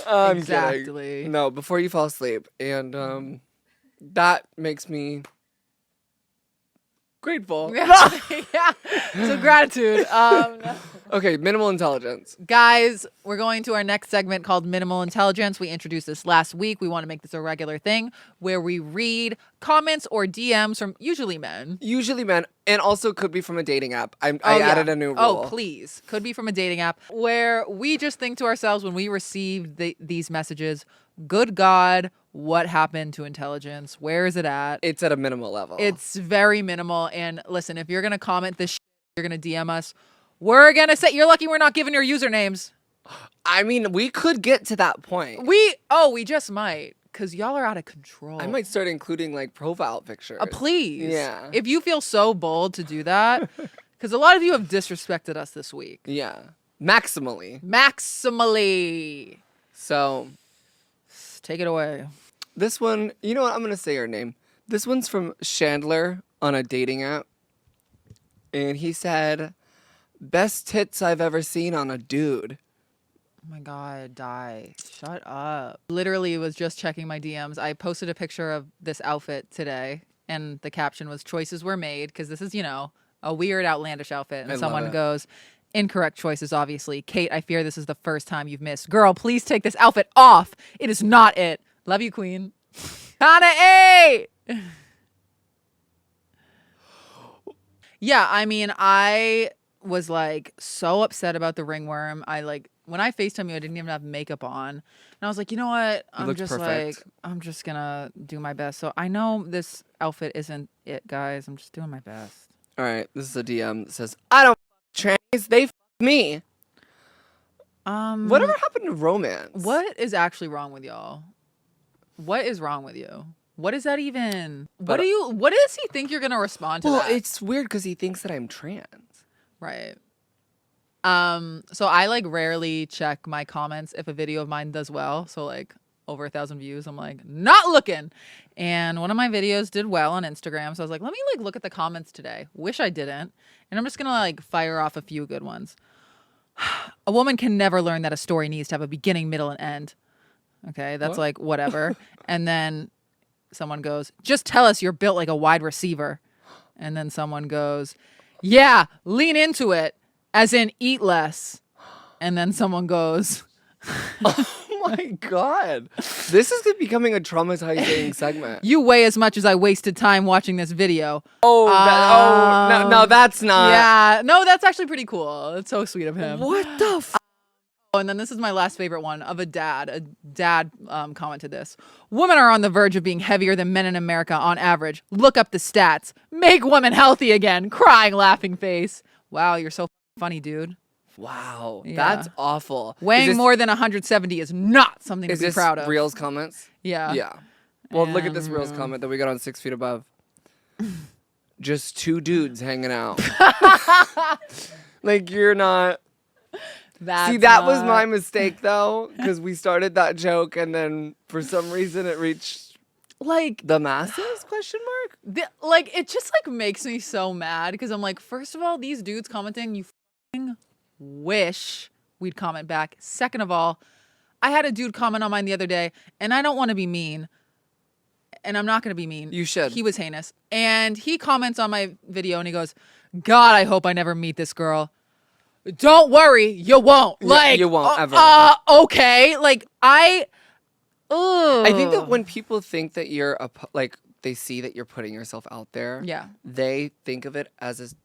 I'm Exactly. kidding. No, before you fall asleep. And that makes me grateful. Yeah. So gratitude. Okay, minimal intelligence. Guys, we're going to our next segment called Minimal Intelligence. We introduced this last week. We want to make this a regular thing where we read comments or DMs from usually men. Usually men, and also could be from a dating app. I added a new rule. Oh, please. Could be from a dating app where we just think to ourselves when we receive these messages, good God, what happened to intelligence? Where is it at? It's at a minimal level. It's very minimal. And listen, if you're going to comment this shit, you're going to DM us, we're going to say, you're lucky we're not giving your usernames. I mean, we could get to that point. We just might. Because y'all are out of control. I might start including like profile pictures. Please. Yeah. If you feel so bold to do that. Because a lot of you have disrespected us this week. Yeah. Maximally. So. Take it away. This one, you know what? I'm going to say her name. This one's from Chandler on a dating app. And he said, best tits I've ever seen on a dude. Oh my God, die. Shut up. Literally was just checking my DMs. I posted a picture of this outfit today. And the caption was, choices were made. Because this is, a weird, outlandish outfit. And someone goes, incorrect choices, obviously. Kate, I fear this is the first time you've missed. Girl, please take this outfit off. It is not it. Love you, queen. Hannah A! Yeah, I mean, I was like so upset about the ringworm. When I FaceTime you, I didn't even have makeup on. And I was like, you know what? I'm just gonna do my best. So I know this outfit isn't it, guys. I'm just doing my best. All right, this is a DM that says, I don't trannies, they me. Whatever happened to romance? What is actually wrong with y'all? What is wrong with you? What is that even? What does he think you're gonna respond to? Well, it's weird because he thinks that I'm trans. Right. So I rarely check my comments if a video of mine does well. So over 1,000 views, I'm not looking. And one of my videos did well on Instagram. So I was like, let me look at the comments today. Wish I didn't. And I'm just gonna fire off a few good ones. A woman can never learn that a story needs to have a beginning, middle, and end. Okay, that's whatever. And then someone goes, just tell us you're built like a wide receiver. And then someone goes, yeah, lean into it, as in eat less. And then someone goes, oh my God. This is becoming a traumatizing segment. you weigh as much as I wasted time watching this video. No, that's not. Yeah, no, that's actually pretty cool. It's so sweet of him. What the f? And then this is my last favorite one of a dad. A dad commented this. Women are on the verge of being heavier than men in America on average. Look up the stats. Make women healthy again. Crying, laughing face. Wow, you're so funny, dude. Wow, Yeah. that's awful. Weighing more than 170 is not something to be proud of. Is this Reels comments? Yeah. Yeah. Well, look at this Reels comment that we got on 6 Feet Above. Just two dudes hanging out. You're not... that was my mistake, though, because we started that joke, and then for some reason it reached the masses? Question mark. It just makes me so mad because I'm first of all, these dudes commenting, you f***ing wish we'd comment back. Second of all, I had a dude comment on mine the other day, and I don't want to be mean, and I'm not going to be mean. You should. He was heinous, and he comments on my video, and he goes, "God, I hope I never meet this girl." Don't worry, you won't. You won't ever. Okay. I think that when people think that you're they see that you're putting yourself out there. Yeah. They think of it as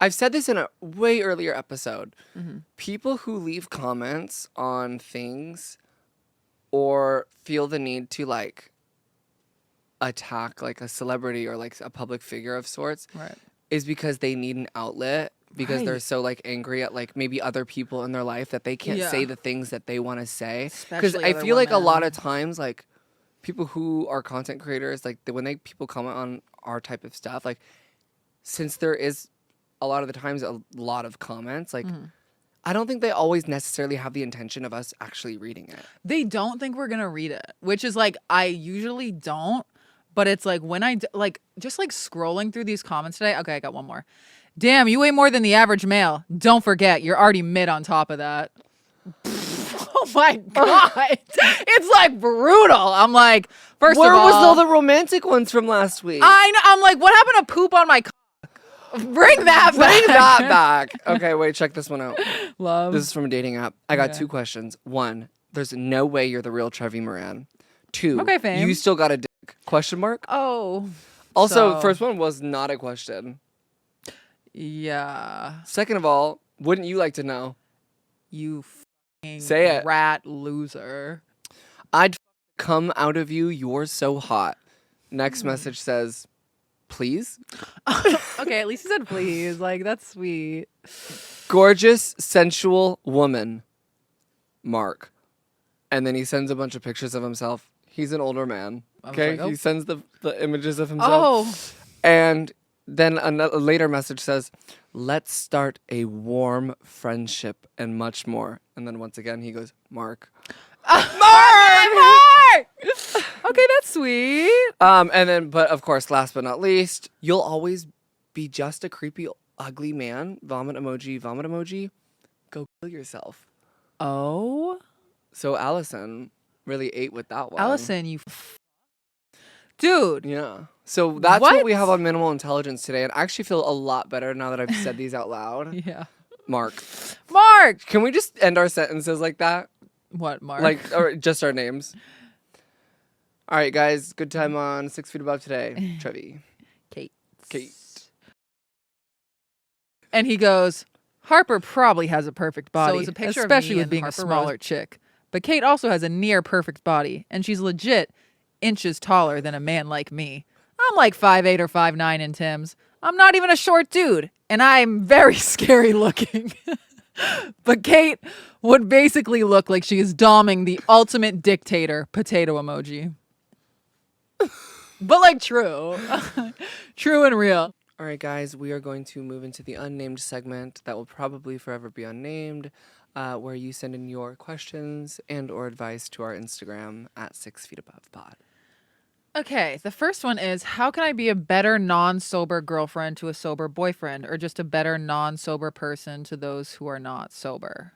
I've said this in a way earlier episode. Mm-hmm. People who leave comments on things or feel the need to attack a celebrity or a public figure of sorts, right, is because they need an outlet. Because they're so angry at maybe other people in their life that they can't say the things that they want to say. Because I feel a lot of times people who are content creators, when people comment on our type of stuff, since there is a lot of the times a lot of comments, I don't think they always necessarily have the intention of us actually reading it. They don't think we're gonna read it, which is I usually don't. But it's when I just scrolling through these comments today. Okay, I got one more. Damn, you weigh more than the average male. Don't forget, you're already mid on top of that. Oh my God. It's like brutal. I'm like, first Where of all. was all the romantic ones from last week? I know. I'm like, what happened to poop on my cock? Bring that back. Bring that back. Okay, wait, check this one out. Love. This is from a dating app. I got Okay. 2 questions. 1, there's no way you're the real Trevi Moran. 2, Okay, fame. you still got a dick? Question mark? Oh. Also, So- first one was not a question. Yeah. Second of all, wouldn't you like to know? You fucking Say it. rat loser. I'd come out of you. You're so hot. Next message says, please? Okay, at least he said please. Like, that's sweet. Gorgeous, sensual woman. Mark. And then he sends a bunch of pictures of himself. He's an older man. I was Okay? like, oh. He sends the images of himself. Oh. And then a later message says, let's start a warm friendship and much more. And then once again, he goes, Mark. Mark! Okay, that's sweet. And then, but of course, last but not least, you'll always be just a creepy, ugly man. Vomit emoji, vomit emoji. Go kill yourself. Oh. So Allison really ate with that one. Allison, you dude. Yeah. So that's what we What? have on minimal intelligence today. And I actually feel a lot better now that I've said these out loud. Yeah. Mark. Mark. Can we just end our sentences like that? What, Mark? Like, or just our names. All right, guys. Good time on 6 Feet Above today. Trevi. Kate. Kate. And he goes, Harper probably has a perfect body, it's a picture of especially me with and being a Harper smaller chick. But Kate also has a near perfect body, and she's legit inches taller than a man like me. I'm like 5'8" or 5'9" in Tim's. I'm not even a short dude, and I'm very scary looking. But Kate would basically look like she is doming the ultimate dictator, potato emoji. But like true. True and real. All right, guys, we are going to move into the unnamed segment that will probably forever be unnamed, where you send in your questions and or advice to our Instagram at 6 Feet Above Pod. Okay, the first one is, how can I be a better non-sober girlfriend to a sober boyfriend, or just a better non-sober person to those who are not sober?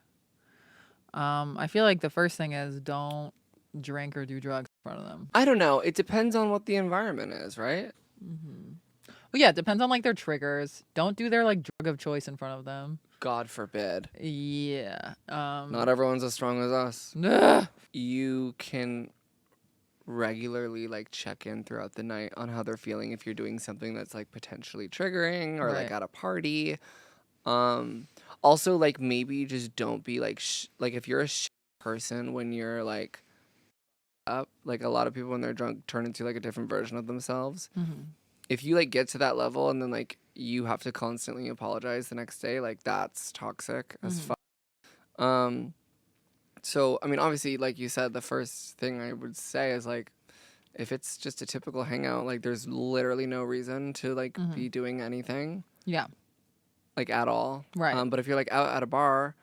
I feel like the first thing is, don't drink or do drugs in front of them. I don't know. It depends on what the environment is, right? Well, yeah, it depends on like their triggers. Don't do their like drug of choice in front of them. God forbid. Yeah. Not everyone's as strong as us. Ugh. You can regularly like check in throughout the night on how they're feeling if you're doing something that's like potentially triggering or like Right. at a party. Also like maybe just don't be like like if you're a person when you're like up, like a lot of people when they're drunk turn into like a different version of themselves. If you like get to that level and then like you have to constantly apologize the next day, like that's toxic as fuck. So I mean, obviously, like you said, the first thing I would say is like, if it's just a typical hangout, like there's literally no reason to like be doing anything, Yeah. like at all. Right. But if you're like out at a bar,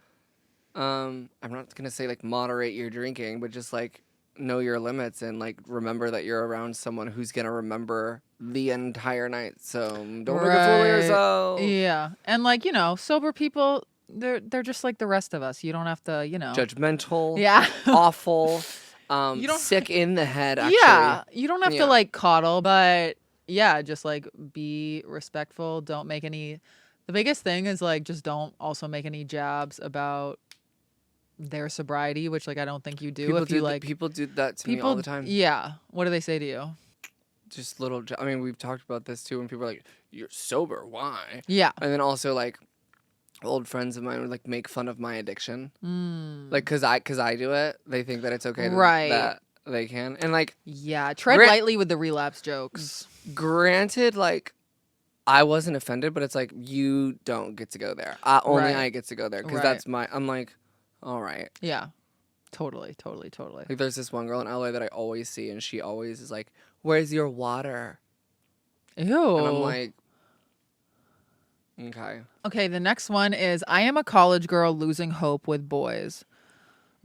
I'm not gonna say like moderate your drinking, but just like know your limits and like remember that you're around someone who's gonna remember the entire night. So don't make a fool of Right. yourself. Yeah. And like, you know, sober people, they're just like the rest of us. You don't have to, you know. Judgmental. Yeah. Awful. You don't- sick in the head. Actually. Yeah, you don't have Yeah. to like coddle, but yeah, just like be respectful. Don't make any. The biggest thing is like just don't also make any jabs about their sobriety, which like I don't think you do. People If you like people do that to me all the time. Yeah. What do they say to you? Just little. I mean, we've talked about this too. When people are like, "You're sober, why?" Yeah. And then also like, old friends of mine would like make fun of my addiction, like cause I do it. They think that it's okay, Right. that they can, and like Yeah. Tread Gra- lightly with the relapse jokes. granted, like I wasn't offended, but it's like you don't get to go there. Only Right. I get to go there because Right. that's my. I'm like, all right. Yeah. Totally. Like there's this one girl in LA that I always see, and she always is like, "Where's your water?" Ew. And I'm like, okay. Okay, the next one is, I am a college girl losing hope with boys.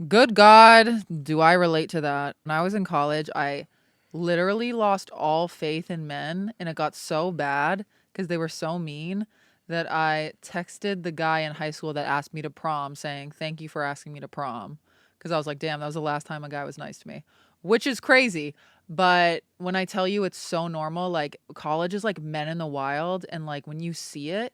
Good God, do I relate to that? When I was in college, I literally lost all faith in men, and it got so bad because they were so mean that I texted the guy in high school that asked me to prom saying, thank you for asking me to prom. Because I was like, damn, that was the last time a guy was nice to me, which is crazy. But when I tell you it's so normal, like college is like men in the wild. And like when you see it,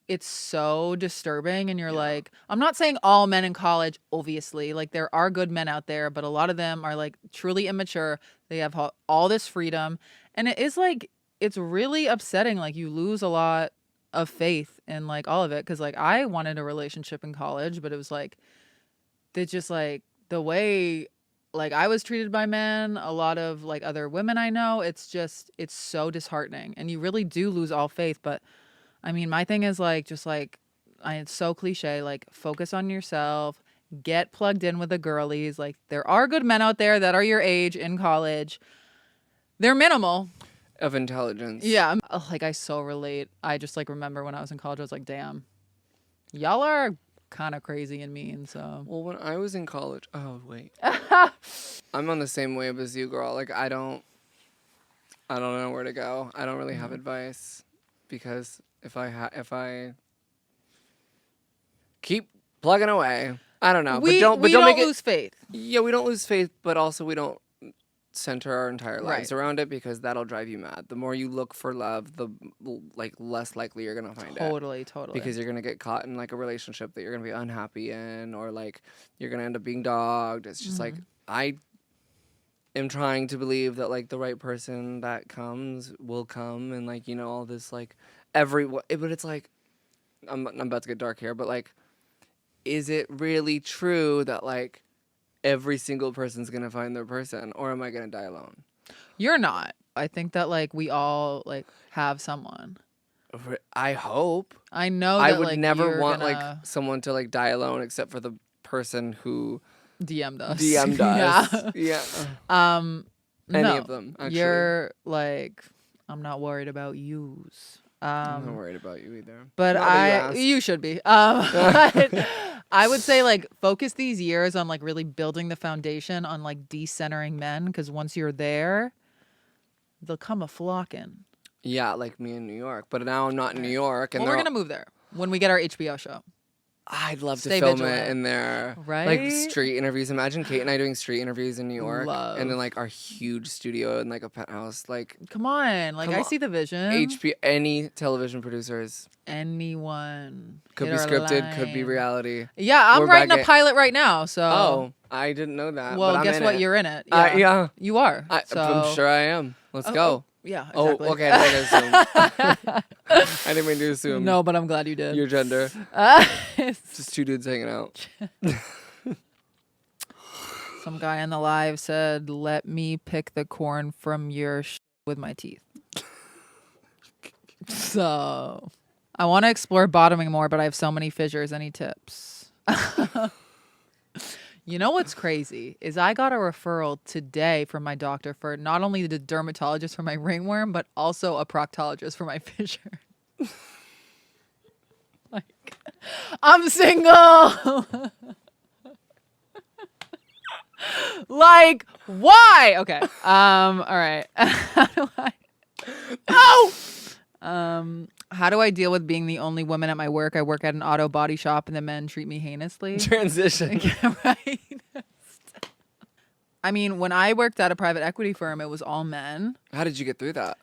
it's so disturbing. And you're like, I'm not saying all men in college, obviously. Like there are good men out there, but a lot of them are like truly immature. They have all this freedom. And it is like, it's really upsetting. Like you lose a lot of faith in like all of it. Cause like I wanted a relationship in college, but it was like, they just like the way like I was treated by men, a lot of like other women I know, it's so disheartening. And you really do lose all faith. But I mean, my thing is like, just like, it's so cliche, like focus on yourself, get plugged in with the girlies. Like there are good men out there that are your age in college. They're minimal. Of intelligence. Yeah. Like I so relate. I just like remember when I was in college, I was like, damn, y'all are kind of crazy and mean. So well, when I was in college, oh wait, I'm on the same wave as you, girl. Like I don't know where to go. I don't really have advice because if I keep plugging away, I don't know. We don't lose faith. Yeah, we don't lose faith, but also we don't center our entire lives Right. around it because that'll drive you mad. The more you look for love, the like less likely you're gonna find it. Totally. Because you're gonna get caught in like a relationship that you're gonna be unhappy in, or like you're gonna end up being dogged. It's just like I am trying to believe that like the right person that comes will come, and like all this like but it's like I'm about to get dark here, but like, is it really true that like every single person's gonna find their person, or am I gonna die alone? You're not. I think that like we all like have someone. I hope. I know that, I would like, never want gonna like someone to like die alone, except for the person who DM'd us. DM'd us. Yeah. Any of them, actually. You're like, I'm not worried about yous. I'm not worried about you either. But you should be. But I would say like focus these years on like really building the foundation on like decentering men, because once you're there, they'll come a flocking. Yeah, like me in New York. But now I'm not in New York. And well, we're going to move there when we get our HBO show. I'd love Stay to film vigilant. it in there. Right? Like street interviews. Imagine Kate and I doing street interviews in New York. Love. And then like our huge studio in like a penthouse. Like, come on. Like, I see the vision. Any television producers. Anyone. Could be scripted, could be reality. Yeah, I'm writing a pilot right now. So. Oh, I didn't know that. Well, but guess what? You're in it. Yeah. Yeah. You are. I'm sure I am. Let's go. Yeah, exactly. Oh, okay. I assume. I didn't mean to assume. No, but I'm glad you did. Your gender. Just two dudes hanging out. Some guy in the live said, "Let me pick the corn from your with my teeth." So, I want to explore bottoming more, but I have so many fissures. Any tips? You know what's crazy is I got a referral today from my doctor for not only the dermatologist for my ringworm, but also a proctologist for my fissure. Like, I'm single. Like, why? Okay. All right. How do I? No. How do I deal with being the only woman at my work? I work at an auto body shop and the men treat me heinously. Transition. Yeah, right. I mean, when I worked at a private equity firm, it was all men. How did you get through that?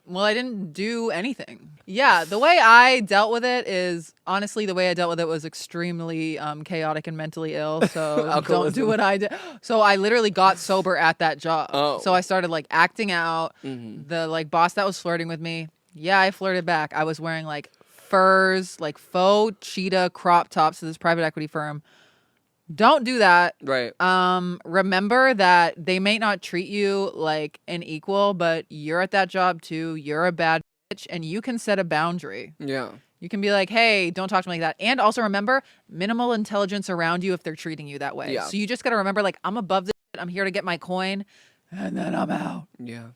Well, I didn't do anything. Yeah, the way I dealt with it is, honestly, the way I dealt with it was extremely chaotic and mentally ill. So don't do what I did. So I literally got sober at that job. Oh. So I started like acting out. Mm-hmm. The like boss that was flirting with me, yeah, I flirted back. I was wearing like furs, like faux cheetah crop tops to this private equity firm. Don't do that. Right. Remember that they may not treat you like an equal, but you're at that job too. You're a bad bitch, and you can set a boundary. Yeah. You can be like, hey, don't talk to me like that. And also remember, minimal intelligence around you if they're treating you that way. Yeah. So you just got to remember, like, I'm above this shit. I'm here to get my coin, and then I'm out. Yeah.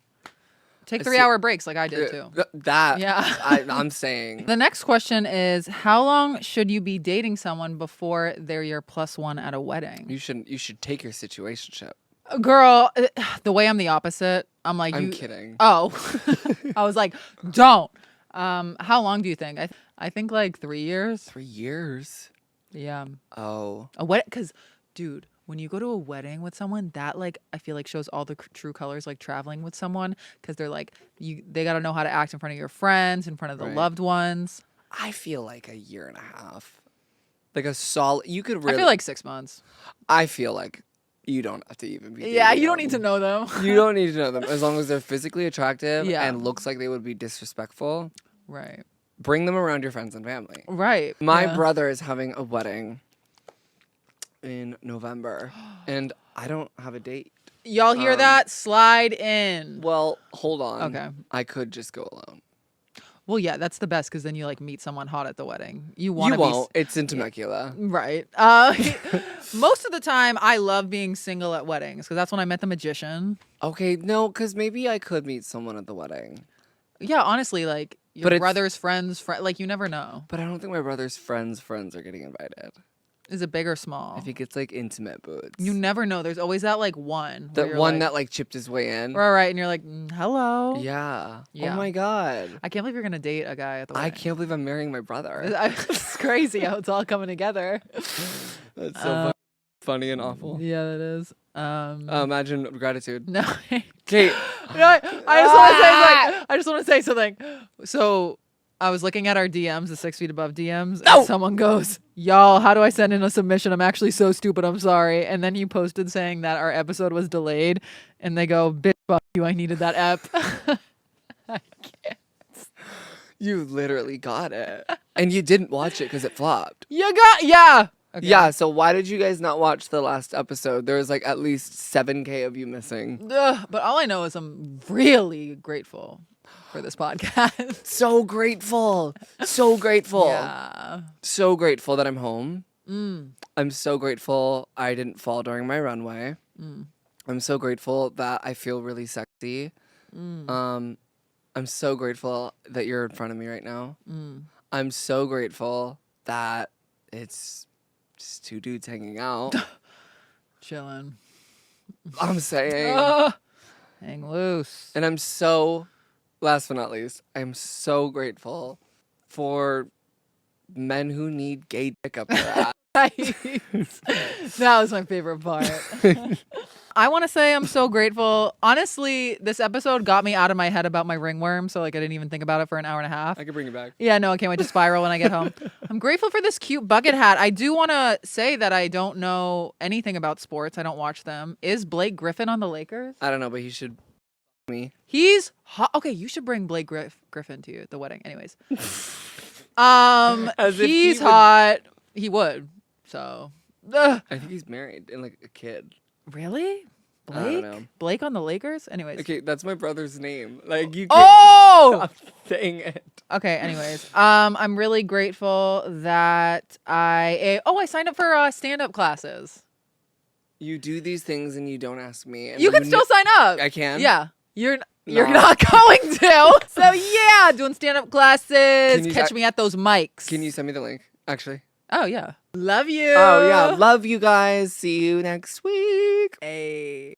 Take 3-hour breaks like I did too. Yeah. I'm saying. The next question is, how long should you be dating someone before they're your +1 at a wedding? You should take your situationship. Girl, the way I'm the opposite, I'm like, I'm kidding. Oh, I was like, don't. How long do you think? I think like 3 years. 3 years? Yeah. Oh. A wedding, because, dude, when you go to a wedding with someone, that like I feel like shows all the true colors, like traveling with someone, because they're like they got to know how to act in front of your friends, in front of the Right. loved ones. I feel like a year and a half. Like a solid. You could really. I feel like 6 months. I feel like you don't have to even be. Yeah, dating you don't them. need to know them. You don't need to know them as long as they're physically attractive Yeah. and looks like they would be disrespectful. Right. Bring them around your friends and family. Right. My yeah. brother is having a wedding in November, and I don't have a date. Y'all hear that? Slide in. Well, hold on. Okay. I could just go alone. Well, yeah, that's the best because then you like meet someone hot at the wedding. You You want to won't. It's in Temecula. Right. Most of the time, I love being single at weddings because that's when I met the magician. Okay, no, because maybe I could meet someone at the wedding. Yeah, honestly, like your brother's friends, like you never know. But I don't think my brother's friends' friends are getting invited. Is it big or small? I think it's like intimate boots. You never know. There's always that like one. That one that like chipped his way in. Right, and you're like, hello. Yeah. Yeah. Oh my God. I can't believe you're gonna date a guy at the wedding. I can't believe I'm marrying my brother. It's crazy how it's all coming together. That's so funny and awful. Yeah, it is. Imagine gratitude. No. Kate. No, I just want to say something. So I was looking at our DMs, the 6 feet above DMs, and someone goes, y'all, how do I send in a submission? I'm actually so stupid. I'm sorry. And then you posted saying that our episode was delayed. And they go, bitch, fuck you. I needed that app. I can't. You literally got it. And you didn't watch it because it flopped. Yeah. Okay. Yeah, so why did you guys not watch the last episode? There was like at least 7K of you missing. But all I know is I'm really grateful for this podcast. So grateful. So grateful. Yeah. So grateful that I'm home. I'm so grateful I didn't fall during my runway. I'm so grateful that I feel really sexy. I'm so grateful that you're in front of me right now. I'm so grateful that it's just two dudes hanging out. Chilling. I'm saying. Hang loose. And I'm so, last but not least, I'm so grateful for men who need gay dick up their ass. That was my favorite part. I want to say I'm so grateful. Honestly, this episode got me out of my head about my ringworm, so like I didn't even think about it for an hour and a half. I can bring it back. Yeah, no, I can't wait to spiral when I get home. I'm grateful for this cute bucket hat. I do want to say that I don't know anything about sports. I don't watch them. Is Blake Griffin on the Lakers? I don't know, but he should me. He's hot. Okay, you should bring Blake Griffin to the wedding. Anyways. He's hot. He would. So. I think he's married and like a kid. Really? Blake? I don't know. Blake on the Lakers? Anyways. Okay, that's my brother's name. Like you can't stop saying it. Okay, anyways. I'm really grateful that I signed up for stand-up classes. You do these things and you don't ask me. And You can still sign up. I can? Yeah. You're not going to. So yeah, doing stand-up classes. Catch me at those mics. Can you send me the link? Actually. Oh yeah. Love you. Oh yeah. Love you guys. See you next week. Hey.